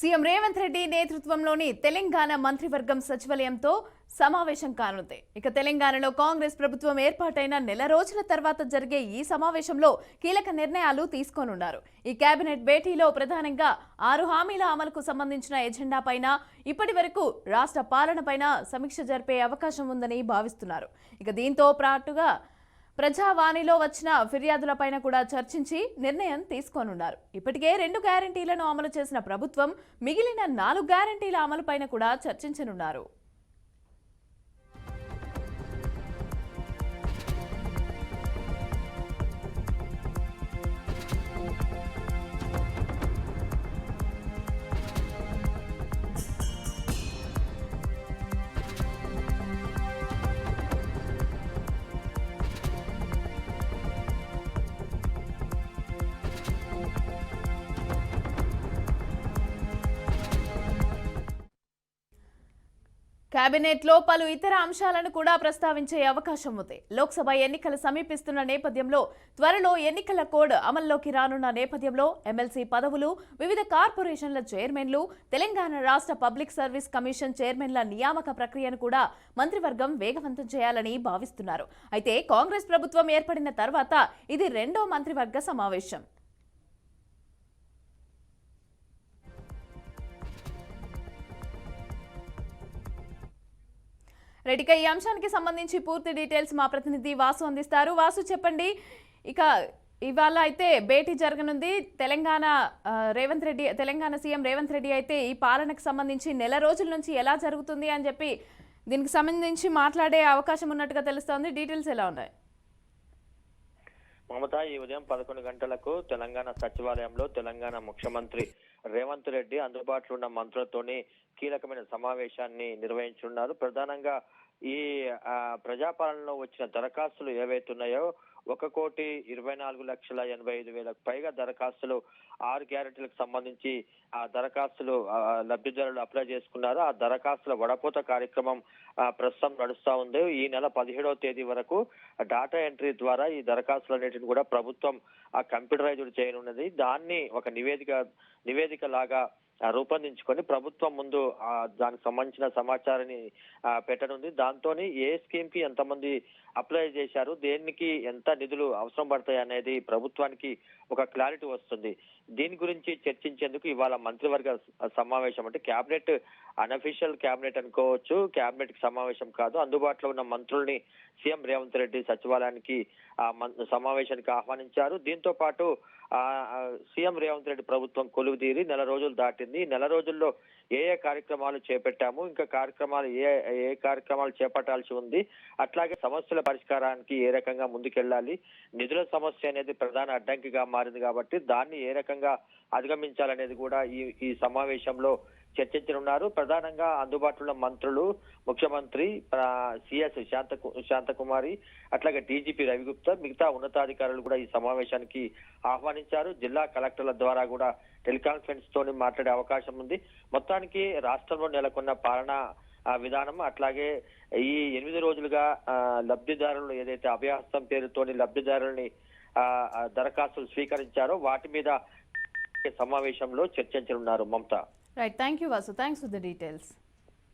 CM Revanth Reddy నేతృత్వంలోని తెలంగాణ మంత్రివర్గం సచివాలయంతో సమావేశం కానుంది. ఇక తెలంగాణలో కాంగ్రెస్ ప్రభుత్వం ఏర్పాటైన నెల రోజుల తర్వాత జరిగే ఈ సమావేశంలో కీలక నిర్ణయాలు తీసుకోనున్నారు. ఈ కేబినెట్ భేటీలో ప్రధానంగా 6 హామీల అమలుకు సంబంధించిన ఎజెండాపైన ఇప్పటివరకు రాష్ట్ర పాలనపైన సమీక్ష జరిపే అవకాశం ఉందని భావిస్తున్నారు. ఇక దీంతో పాటుగా ప్రజావాణిలో వచ్చిన ఫిర్యాదులపైన కూడా చర్చించి నిర్ణయం తీసుకోనున్నారు. ఇప్పటికే 2 గ్యారంటీలను అమలు చేసిన ప్రభుత్వం మిగిలిన 4 గ్యారంటీల అమలుపైన కూడా చర్చించనున్నారు. కేబినెట్లో పలు ఇతర అంశాలను కూడా ప్రస్తావించే అవకాశం ఉంది. లోక్సభ ఎన్నికలు సమీపిస్తున్న నేపథ్యంలో త్వరలో ఎన్నికల కోడ్ అమల్లోకి రానున్న నేపథ్యంలో ఎమ్మెల్సీ పదవులు, వివిధ కార్పొరేషన్ల చైర్మన్లు, తెలంగాణ రాష్ట్ర పబ్లిక్ సర్వీస్ కమిషన్ చైర్మన్ల నియామక ప్రక్రియను కూడా మంత్రివర్గం వేగవంతం చేయాలని భావిస్తున్నారు. అయితే కాంగ్రెస్ ప్రభుత్వం ఏర్పడిన తర్వాత ఇది 2వ మంత్రివర్గ సమావేశం. రెడ్డిక ఈ అంశానికి సంబంధించి పూర్తి డీటెయిల్స్ మా ప్రతినిధి వాసు అందిస్తారు. వాసు చెప్పండి, ఇక ఇవాళ అయితే భేటీ జరగనుంది. తెలంగాణ సీఎం రేవంత్ రెడ్డి అయితే ఈ పాలనకు సంబంధించి నెల రోజుల నుంచి ఎలా జరుగుతుంది అని చెప్పి దీనికి సంబంధించి మాట్లాడే అవకాశం ఉన్నట్టుగా తెలుస్తోంది. డీటెయిల్స్ ఎలా ఉన్నాయి? మమతా, ఈ ఉదయం 11 గంటలకు తెలంగాణ సచివాలయంలో తెలంగాణ ముఖ్యమంత్రి రేవంత్ రెడ్డి అందుబాటులో ఉన్న మంత్రులతోని కీలకమైన సమావేశాన్ని నిర్వహించున్నారు. ప్రధానంగా ఈ ప్రజాపాలనలో వచ్చిన దరఖాస్తులు ఏవైతున్నాయో 1,24,85,000 పైగా దరఖాస్తులు 6 గ్యారెంటీలకు సంబంధించి ఆ దరఖాస్తులు లబ్ధిదారులు అప్లై చేసుకున్నారు. ఆ దరఖాస్తుల వడపోత కార్యక్రమం ప్రస్తుతం నడుస్తా ఉంది. ఈ నెల 17వ తేదీ వరకు డాటా ఎంట్రీ ద్వారా ఈ దరఖాస్తులన్నిటిని కూడా ప్రభుత్వం కంప్యూటరైజ్డ్ చేయనున్నది. దాన్ని ఒక నివేదిక లాగా రూపొందించుకొని ప్రభుత్వం ముందు దానికి సంబంధించిన సమాచారాన్ని పెట్టనుంది. దాంతో ఏ స్కీమ్ కి ఎంతమంది అప్లై చేశారు, దేనికి ఎంత నిధులు అవసరం పడతాయి అనేది ప్రభుత్వానికి ఒక క్లారిటీ వస్తుంది. దీని గురించి చర్చించేందుకు ఇవాళ మంత్రివర్గ సమావేశం, అంటే క్యాబినెట్ అన్అఫీషియల్ క్యాబినెట్ అనుకోవచ్చు, క్యాబినెట్ కి సమావేశం కాదు. అందుబాటులో ఉన్న మంత్రుల్ని సీఎం రేవంత్ రెడ్డి సచివాలయానికి సమావేశానికి ఆహ్వానించారు. దీంతో పాటు సీఎం రేవంత్ రెడ్డి ప్రభుత్వం కొలువుదీరి నెల రోజులు దాటింది. నెల రోజుల్లో ఏ కార్యక్రమాలు చేపట్టాము, ఇంకా ఏ కార్యక్రమాలు చేపట్టాల్సి ఉంది, అట్లాగే సమస్యల పరిష్కారానికి ఏ రకంగా ముందుకెళ్లాలి, నిధుల సమస్య అనేది ప్రధాన అడ్డంకిగా మారింది కాబట్టి దాన్ని ఏ రకంగా అధిగమించాలనేది కూడా ఈ సమావేశంలో చర్చించనున్నారు. ప్రధానంగా అందుబాటులో మంత్రులు, ముఖ్యమంత్రి, సిఎస్ శాంతకుమారి, అట్లాగే డీజీపీ రవిగుప్తా, మిగతా ఉన్నతాధికారులు కూడా ఈ సమావేశానికి ఆహ్వానించారు. జిల్లా కలెక్టర్ల ద్వారా కూడా టెలికాన్ఫరెన్స్ తోని మాట్లాడే అవకాశం ఉంది. మొత్తానికి రాష్ట్రంలో నెలకొన్న పాలనా విధానం, అట్లాగే ఈ 8 రోజులుగా లబ్ధిదారులు ఏదైతే అభయహస్తం పేరుతోని లబ్ధిదారుల్ని దరఖాస్తులు స్వీకరించారో వాటి మీద సమావేశంలో చర్చించనున్నారు. Mamata. Right. Thank you, Vasu. Thanks for the details.